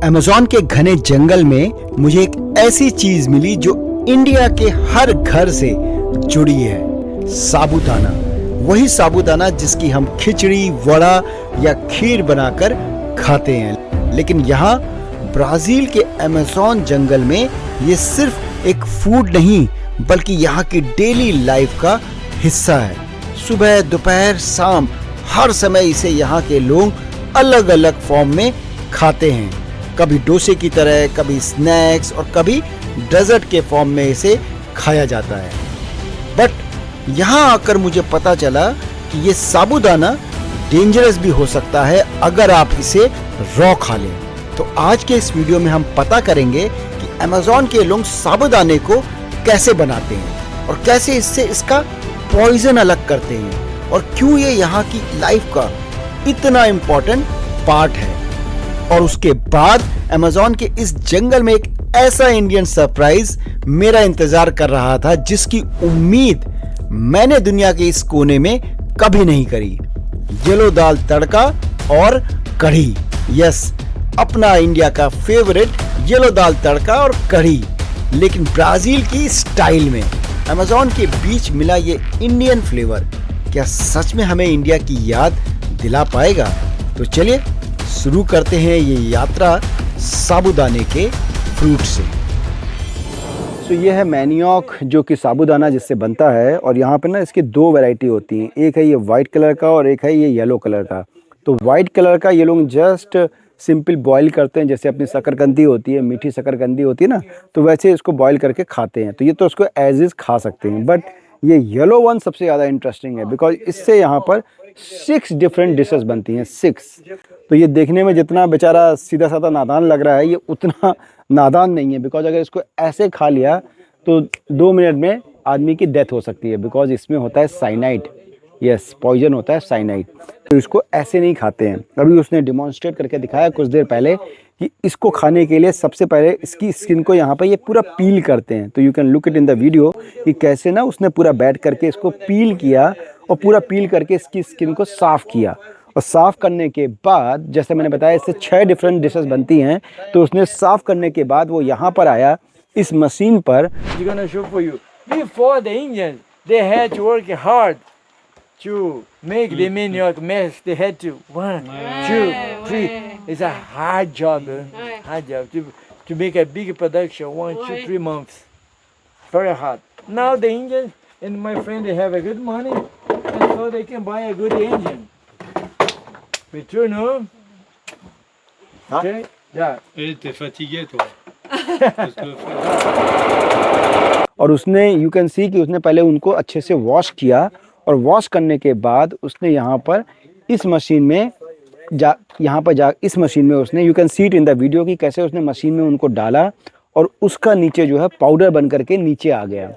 Amazon के घने जंगल में मुझे एक ऐसी चीज मिली जो इंडिया के हर घर से जुड़ी है। साबूदाना। वही साबूदाना जिसकी हम खिचड़ी, वड़ा या खीर बनाकर खाते हैं। लेकिन यहाँ ब्राजील के अमेज़न जंगल में ये सिर्फ एक फूड नहीं बल्कि यहाँ की डेली लाइफ का हिस्सा है। सुबह, दोपहर, शाम हर समय इसे यहाँ के लोग अलग अलग फॉर्म में खाते हैं। कभी डोसे की तरह, कभी स्नैक्स और कभी डेजर्ट के फॉर्म में इसे खाया जाता है। बट यहाँ आकर मुझे पता चला कि ये साबूदाना डेंजरस भी हो सकता है अगर आप इसे रॉ खा लें। तो आज के इस वीडियो में हम पता करेंगे कि अमेज़न के लोग साबूदाने को कैसे बनाते हैं और कैसे इससे इसका पॉइजन अलग करते हैं और क्यों ये यहाँ की लाइफ का इतना इम्पोर्टेंट पार्ट है। और उसके बाद अमेज़न के इस जंगल में एक ऐसा इंडियन सरप्राइज मेरा इंतजार कर रहा था जिसकी उम्मीद मैंने दुनिया के इस कोने में कभी नहीं करी। येलो दाल तड़का और कढ़ी। यस, अपना इंडिया का फेवरेट येलो दाल तड़का और कढ़ी, लेकिन ब्राजील की स्टाइल में। अमेज़न के बीच मिला ये इंडियन फ्लेवर क्या सच में हमें इंडिया की याद दिला पाएगा? तो चलिए शुरू करते हैं ये यात्रा साबूदाने के फ्रूट से। तो ये है मैनियोक जो कि साबूदाना जिससे बनता है। और यहाँ पे ना इसकी दो वैरायटी होती हैं, एक है ये वाइट कलर का और एक है ये येलो कलर का। तो वाइट कलर का ये लोग जस्ट सिंपल बॉईल करते हैं, जैसे अपनी शकरकंदी होती है, मीठी शकरकंदी होती है ना, तो वैसे इसको बॉईल करके खाते हैं। तो ये तो उसको एज इज खा सकते हैं। बट ये येलो वन सबसे ज़्यादा इंटरेस्टिंग है बिकॉज इससे यहाँ पर 6 डिफरेंट डिशेस बनती हैं। 6। तो ये देखने में जितना बेचारा सीधा साधा नादान लग रहा है, ये उतना नादान नहीं है। बिकॉज अगर इसको ऐसे खा लिया तो 2 मिनट में आदमी की डेथ हो सकती है। बिकॉज इसमें होता है साइनाइड। यस, पॉइजन होता है साइनाइड। तो इसको ऐसे नहीं खाते हैं। अभी उसने डिमॉन्स्ट्रेट करके दिखाया कुछ देर पहले कि इसको खाने के लिए सबसे पहले इसकी स्किन को यहाँ पे ये पूरा पील करते हैं। तो you can look it in the video कि कैसे ना उसने पूरा बैठ करके इसको पील किया और पूरा पील करके इसकी स्किन को साफ़ किया। और साफ़ करने के बाद, जैसे मैंने बताया, इससे 6 डिफरेंट डिशेस बनती हैं। तो उसने साफ़ करने के बाद वो यहाँ पर आया इस मशीन पर। Before the Indians, they had to work hard to make the manioc mess. They had to 1, 2, 3. It's a hard job, hard job to make a big production. 1, 2, 3 months, very hard. Now the Indians and my friend, they have a good money, and so they can buy a good engine. We turn on. Okay, yeah. T'es fatigué toi. और उसने you can see कि उसने पहले उनको अच्छे से wash किया और वॉश करने के बाद उसने यहाँ पर इस मशीन में इस मशीन में उसने, you can see it in the video, कि कैसे उसने मशीन में उनको डाला और उसका नीचे जो है पाउडर बन करके नीचे आ गया।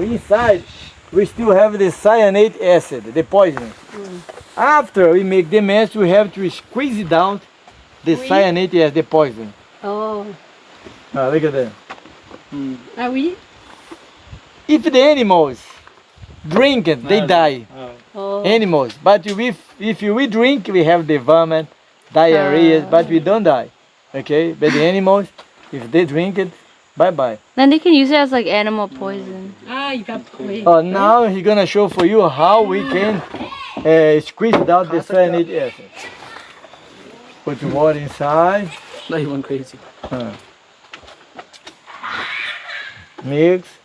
Inside we still have the cyanate acid, the poison. After we make the mess, we have to squeeze it down the cyanate as the poison. Oh. Look at that. Ah oui? If the animals drink it, they die. Oh. Animals. But if we drink, we have the vomit, diarrhea, but we don't die. Okay? But the animals, if they drink it, bye-bye. Then they can use it as like animal poison. Ah, you got poison. Now he's gonna show for you how we can squeeze out the cyanide acid. Put water inside. Now you went crazy. Mix.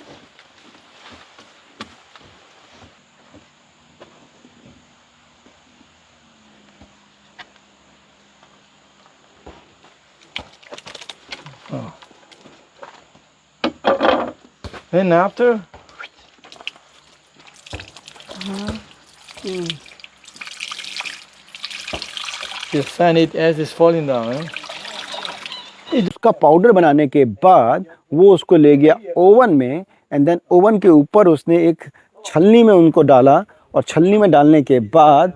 And after, the cyanide acid is falling down. उसका powder बनाने के बाद वो उसको ले गया oven में, and then oven के ऊपर उसने एक छलनी में उनको डाला और छलनी में डालने के बाद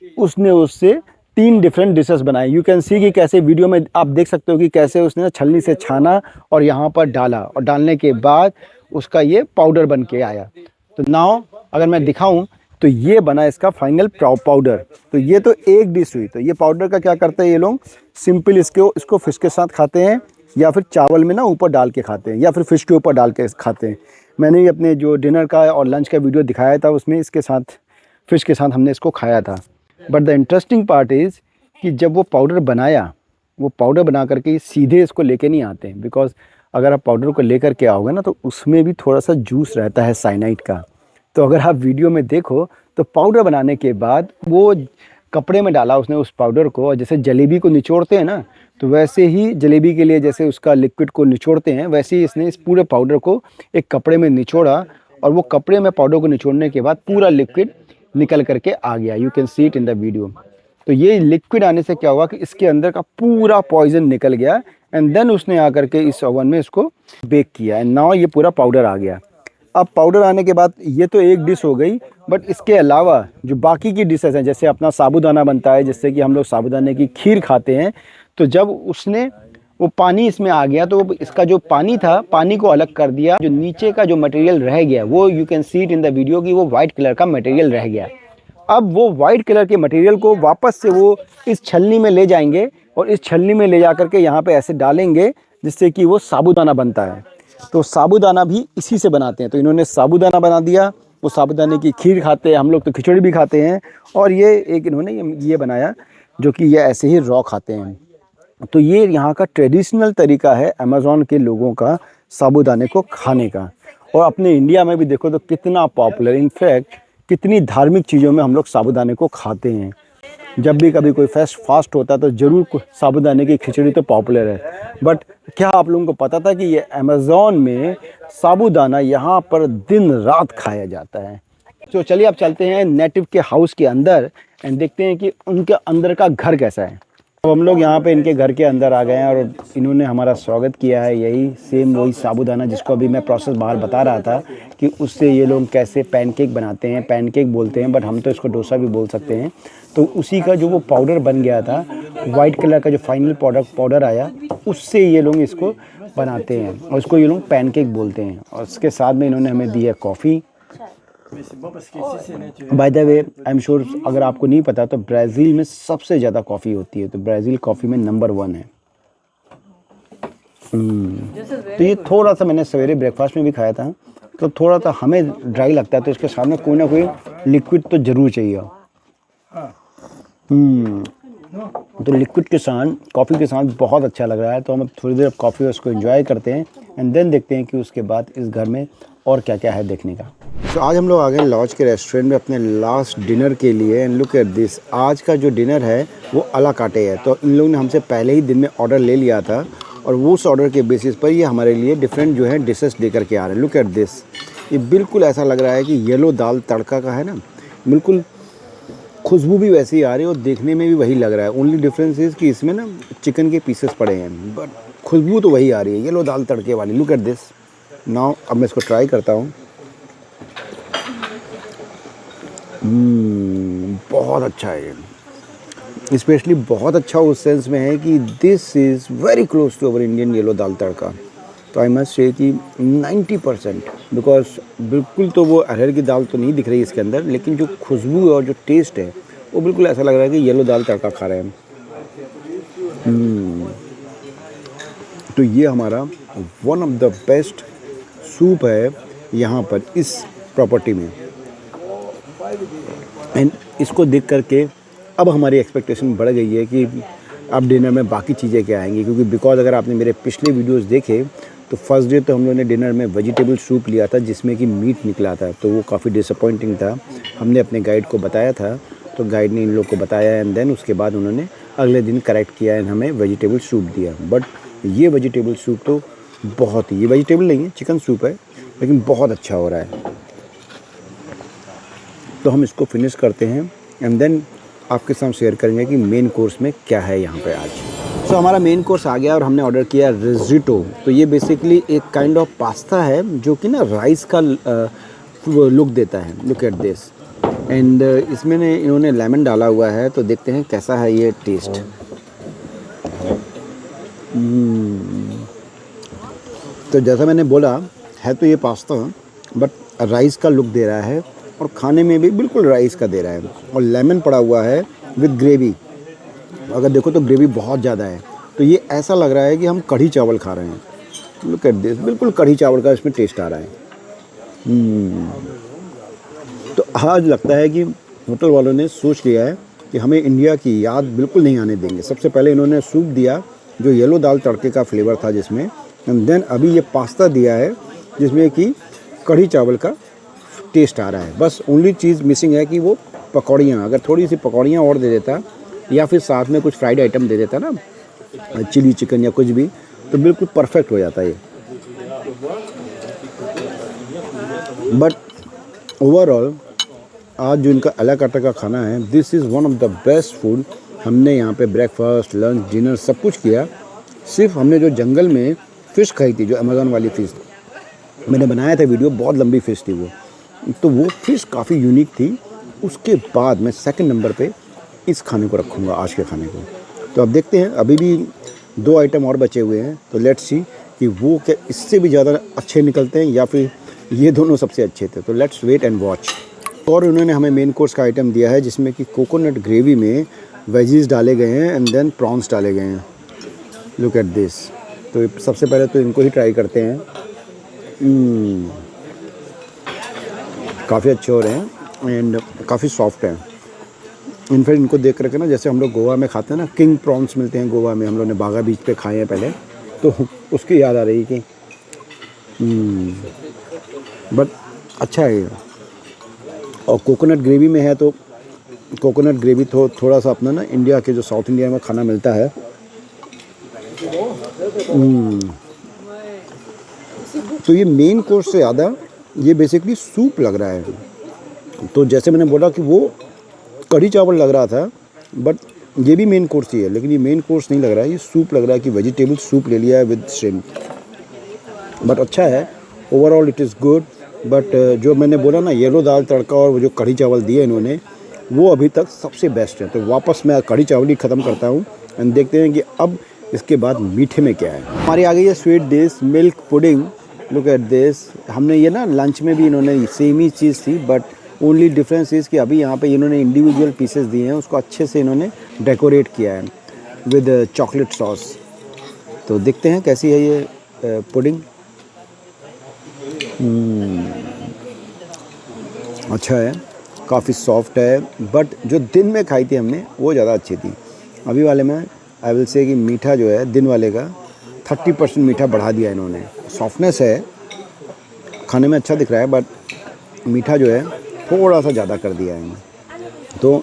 उसने उससे 3 डिफरेंट डिशेस बनाए। यू कैन सी कि कैसे वीडियो में आप देख सकते हो कि कैसे उसने छलनी से छाना और यहाँ पर डाला और डालने के बाद उसका ये पाउडर बन के आया। तो नाउ अगर मैं दिखाऊं तो ये बना इसका फाइनल पाउडर। तो ये तो एक डिश हुई। तो ये पाउडर का क्या करते हैं ये लोग, सिंपल इसको फिश के साथ खाते हैं या फिर चावल में ना ऊपर डाल के खाते हैं या फिर फिश के ऊपर डाल के खाते हैं। मैंने भी अपने जो डिनर का और लंच का वीडियो दिखाया था उसमें इसके साथ फिश के साथ हमने इसको खाया था। But the interesting part is कि जब वो पाउडर बनाया, वो पाउडर बना करके सीधे इसको लेके नहीं आते हैं, बिकॉज अगर आप पाउडर को लेकर के आओगे ना तो उसमें भी थोड़ा सा जूस रहता है साइनाइड का। तो अगर आप वीडियो में देखो तो पाउडर बनाने के बाद वो कपड़े में डाला उसने उस पाउडर को, और जैसे जलेबी को निचोड़ते हैं ना, तो वैसे ही जलेबी के लिए जैसे उसका लिक्विड को निचोड़ते हैं वैसे ही इसने इस पूरे पाउडर को एक कपड़े में निचोड़ा, और वो कपड़े में पाउडर को निचोड़ने के बाद पूरा लिक्विड निकल करके आ गया। You can see it in the video. तो ये लिक्विड आने से क्या हुआ कि इसके अंदर का पूरा पॉइजन निकल गया, एंड देन उसने आकर के इस ओवन में इसको बेक किया, एंड नाउ ये पूरा पाउडर आ गया। अब पाउडर आने के बाद ये तो एक डिश हो गई, बट इसके अलावा जो बाकी की डिशेस हैं, जैसे अपना साबूदाना बनता है, जिससे कि हम लोग साबूदाने की खीर खाते हैं। तो जब उसने वो पानी इसमें आ गया तो इसका जो पानी था, पानी को अलग कर दिया। जो नीचे का जो मटेरियल रह गया वो you can see it in the video कि वो वाइट कलर का मटेरियल रह गया। अब वो वाइट कलर के मटेरियल को वापस से वो इस छलनी में ले जाएंगे और इस छलनी में ले जा करके यहाँ पे ऐसे डालेंगे जिससे कि वो साबूदाना बनता है। तो साबूदाना भी इसी से बनाते हैं। तो इन्होंने साबूदाना बना दिया, वो साबूदाने की खीर खाते हैं, हम लोग तो खिचड़ी भी खाते हैं, और ये एक इन्होंने ये बनाया जो कि ये ऐसे ही रॉ खाते हैं। तो ये यहाँ का ट्रेडिशनल तरीका है अमेज़ॉन के लोगों का साबूदाने को खाने का। और अपने इंडिया में भी देखो तो कितना पॉपुलर, इनफैक्ट कितनी धार्मिक चीज़ों में हम लोग साबूदाने को खाते हैं। जब भी कभी कोई फास्ट होता है तो ज़रूर साबूदाने की खिचड़ी तो पॉपुलर है। बट क्या आप लोगों को पता था कि ये अमेज़ॉन में साबूदाना यहाँ पर दिन रात खाया जाता है। तो चलिए अब चलते हैं नेटिव के हाउस के अंदर एंड देखते हैं कि उनके अंदर का घर कैसा है। अब हम लोग यहाँ पे इनके घर के अंदर आ गए हैं और इन्होंने हमारा स्वागत किया है। यही सेम वही साबूदाना जिसको अभी मैं प्रोसेस बाहर बता रहा था कि उससे ये लोग कैसे पैनकेक बनाते हैं, पैनकेक बोलते हैं बट हम तो इसको डोसा भी बोल सकते हैं। तो उसी का जो वो पाउडर बन गया था, वाइट कलर का जो फाइनल पाउडर आया, उससे ये लोग इसको बनाते हैं और इसको ये लोग पैनकेक बोलते हैं। और उसके साथ में इन्होंने हमें दी है coffee. By the way I am sure अगर आपको नहीं पता तो ब्राज़ील में सबसे ज़्यादा कॉफ़ी होती है, तो ब्राज़ील कॉफ़ी में नंबर 1 है। तो ये थोड़ा सा मैंने सवेरे ब्रेकफास्ट में भी खाया था, तो थोड़ा सा हमें ड्राई लगता है, तो इसके सामने कोई ना कोई लिक्विड तो ज़रूर चाहिए। तो लिक्विड के साथ, कॉफ़ी के साथ बहुत अच्छा लग रहा है। तो हम थोड़ी देर कॉफ़ी उसको एंजॉय करते हैं एंड देन देखते हैं कि उसके बाद इस घर में और क्या क्या है देखने का। तो आज हम लोग आ गए लॉज के रेस्टोरेंट में अपने लास्ट डिनर के लिए, एंड लुक एट दिस। आज का जो डिनर है वो अला काटे है। तो इन लोगों ने हमसे पहले ही दिन में ऑर्डर ले लिया था और वो उस ऑर्डर के बेसिस पर ये हमारे लिए डिफरेंट जो है डिशेस लेकर के आ रहे हैं। लुक एट दिस, ये बिल्कुल ऐसा लग रहा है कि येलो दाल तड़का का है ना, बिल्कुल खुशबू भी वैसी ही आ रही है और देखने में भी वही लग रहा है। ओनली डिफरेंस इज़ कि इसमें ना चिकन के पीसेस पड़े हैं, बट खुशबू तो वही आ रही है, येलो दाल तड़के वाली। Look at this now. अब मैं इसको ट्राई करता हूँ। बहुत अच्छा है ये, स्पेशली बहुत अच्छा उस सेंस में है कि this is very close to our Indian yellow dal tadka. तो आई मस्ट से कि 90%, बिकॉज बिल्कुल तो वो अरहर की दाल तो नहीं दिख रही इसके अंदर, लेकिन जो खुशबू और जो टेस्ट है वो बिल्कुल ऐसा लग रहा है कि येलो दाल तड़का खा रहे हैं। तो ये हमारा one of the best soup है यहाँ पर इस प्रॉपर्टी में, एंड इसको देख करके अब हमारी एक्सपेक्टेशन बढ़ गई है कि अब डिनर में बाकी चीज़ें क्या आएंगी। क्योंकि बिकॉज अगर आपने मेरे पिछले वीडियोस देखे तो फर्स्ट डे तो हम लोगों ने डिनर में वेजिटेबल सूप लिया था जिसमें कि मीट निकला था, तो वो काफ़ी डिसअपॉइंटिंग था। हमने अपने गाइड को बताया था, तो गाइड ने इन लोग को बताया एंड देन उसके बाद उन्होंने अगले दिन करेक्ट किया एंड हमें वेजिटेबल सूप दिया। बट ये वेजिटेबल सूप तो बहुत ही, ये वेजिटेबल नहीं है, चिकन सूप है, लेकिन बहुत अच्छा हो रहा है। तो हम इसको फिनिश करते हैं एंड देन आपके साथ शेयर करेंगे कि मेन कोर्स में क्या है यहाँ पे आज। तो हमारा मेन कोर्स आ गया और हमने ऑर्डर किया रिज़ोटो। तो ये बेसिकली एक काइंड ऑफ पास्ता है जो कि ना राइस का लुक देता है। लुक एट दिस, एंड इसमें ने इन्होंने लेमन डाला हुआ है, तो देखते हैं कैसा है ये टेस्ट। तो जैसा मैंने बोला है तो ये पास्ता बट राइस का लुक दे रहा है और खाने में भी बिल्कुल राइस का दे रहा है, और लेमन पड़ा हुआ है विद ग्रेवी। अगर देखो तो ग्रेवी बहुत ज़्यादा है, तो ये ऐसा लग रहा है कि हम कढ़ी चावल खा रहे हैं। लुक एट दिस, बिल्कुल कढ़ी चावल का इसमें टेस्ट आ रहा है। तो आज लगता है कि होटल वालों ने सोच लिया है कि हमें इंडिया की याद बिल्कुल नहीं आने देंगे। सबसे पहले इन्होंने सूप दिया जो येलो दाल तड़के का फ्लेवर था जिसमें, एंड देन अभी ये पास्ता दिया है जिसमें कि कढ़ी चावल का टेस्ट आ रहा है। बस ओनली चीज़ मिसिंग है कि वो पकौड़ियाँ, अगर थोड़ी सी पकौड़ियाँ और दे देता या फिर साथ में कुछ फ्राइड आइटम दे देता ना, चिली चिकन या कुछ भी, तो बिल्कुल परफेक्ट हो जाता ये। बट ओवरऑल आज जो इनका अला काटा का खाना है, this is one of the best food. हमने यहाँ पे ब्रेकफास्ट, लंच, डिनर सब कुछ किया। सिर्फ हमने जो जंगल में फ़िश खाई थी, जो अमेज़न वाली फ़िश, मैंने बनाया था वीडियो, बहुत लंबी फ़िश थी वो, तो वो फ़िश काफ़ी यूनिक थी। उसके बाद मैं सेकंड नंबर पे इस खाने को रखूँगा, आज के खाने को। तो अब देखते हैं, अभी भी 2 आइटम और बचे हुए हैं, तो लेट्स सी कि वो क्या इससे भी ज़्यादा अच्छे निकलते हैं या फिर ये दोनों सबसे अच्छे थे। तो लेट्स वेट एंड वॉच। और उन्होंने हमें मेन कोर्स का आइटम दिया है जिसमें कि कोकोनट ग्रेवी में वेजीज डाले गए हैं एंड देन प्रॉन्स डाले गए हैं। Look at this. तो सबसे पहले तो इनको ही ट्राई करते हैं। काफ़ी अच्छे हो रहे हैं एंड काफ़ी सॉफ्ट हैं। इनफैक्ट इनको देख करके ना, जैसे हम लोग गोवा में खाते हैं ना, किंग प्रॉन्स मिलते हैं गोवा में, हम लोग ने बागा बीच पे खाए हैं पहले, तो उसकी याद आ रही कि बट अच्छा है ये। और कोकोनट ग्रेवी में है, तो कोकोनट ग्रेवी तो थोड़ा सा अपना ना इंडिया के जो साउथ इंडिया में खाना मिलता है, तो ये मेन कोर्स से ज़्यादा ये बेसिकली सूप लग रहा है। तो जैसे मैंने बोला कि वो कढ़ी चावल लग रहा था, बट ये भी मेन कोर्स ही है, लेकिन ये मेन कोर्स नहीं लग रहा है, ये सूप लग रहा है कि वेजिटेबल सूप ले लिया है विद श्रिम्प। बट अच्छा है, overall it is good. But जो मैंने बोला ना, येलो दाल तड़का और वो जो कढ़ी चावल दिए इन्होंने, वो अभी तक सबसे बेस्ट है। तो वापस मैं कढ़ी चावल ही ख़त्म करता हूँ एंड देखते हैं कि अब इसके बाद मीठे में क्या है। हमारी आ गई है sweet dish, milk pudding. Look at this. हमने ये ना लंच में भी इन्होंने सेम ही चीज़ थी, बट ओनली डिफरेंस इज़ कि अभी यहाँ पे इन्होंने इंडिविजुअल पीसेस दिए हैं, उसको अच्छे से इन्होंने डेकोरेट किया है विद चॉकलेट सॉस। तो देखते हैं कैसी है ये पुडिंग। अच्छा है, काफ़ी सॉफ्ट है, बट जो दिन में खाई थी हमने वो ज़्यादा अच्छी थी। अभी वाले में आई विल से कि मीठा जो है दिन वाले का 30% मीठा बढ़ा दिया इन्होंने। सॉफ्टनेस है, खाने में अच्छा दिख रहा है, बट मीठा जो है थोड़ा सा ज़्यादा कर दिया है। तो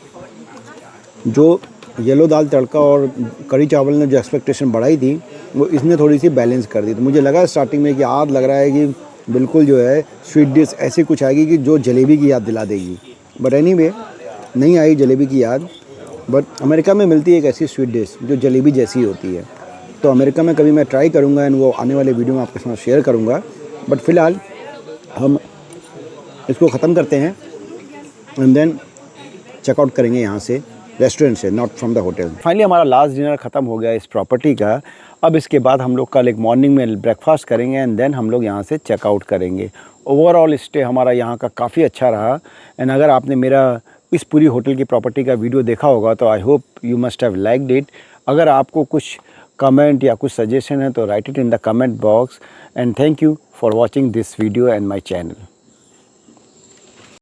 जो येलो दाल तड़का और कढ़ी चावल ने जो एक्सपेक्टेशन बढ़ाई थी, वो इसने थोड़ी सी बैलेंस कर दी। तो मुझे लगा स्टार्टिंग में कि आज लग रहा है कि बिल्कुल जो है स्वीट डिश ऐसी कुछ आएगी कि जो जलेबी की याद दिला देगी, बट एनीवे नहीं आई जलेबी की याद। बट अमेरिका में मिलती है एक ऐसी स्वीट डिश जो जलेबी जैसी होती है, तो अमेरिका में कभी मैं ट्राई करूँगा एंड वो आने वाले वीडियो में आपके साथ शेयर करूँगा। बट फ़िलहाल हम इसको ख़त्म करते हैं एंड देन चेकआउट करेंगे यहाँ से, रेस्टोरेंट से, not from the hotel. Finally हमारा लास्ट डिनर ख़त्म हो गया इस प्रॉपर्टी का। अब इसके बाद हम लोग कल एक मॉर्निंग में ब्रेकफास्ट करेंगे एंड देन हम लोग यहाँ से चेकआउट करेंगे। ओवरऑल स्टे हमारा यहाँ का काफ़ी अच्छा रहा। एंड अगर आपने मेरा इस पूरी होटल की प्रॉपर्टी का वीडियो देखा होगा तो I hope you must have liked it. अगर आपको कुछ कमेंट या कुछ सजेशन है तो right it in the comment box. And thank you for watching this video and my channel.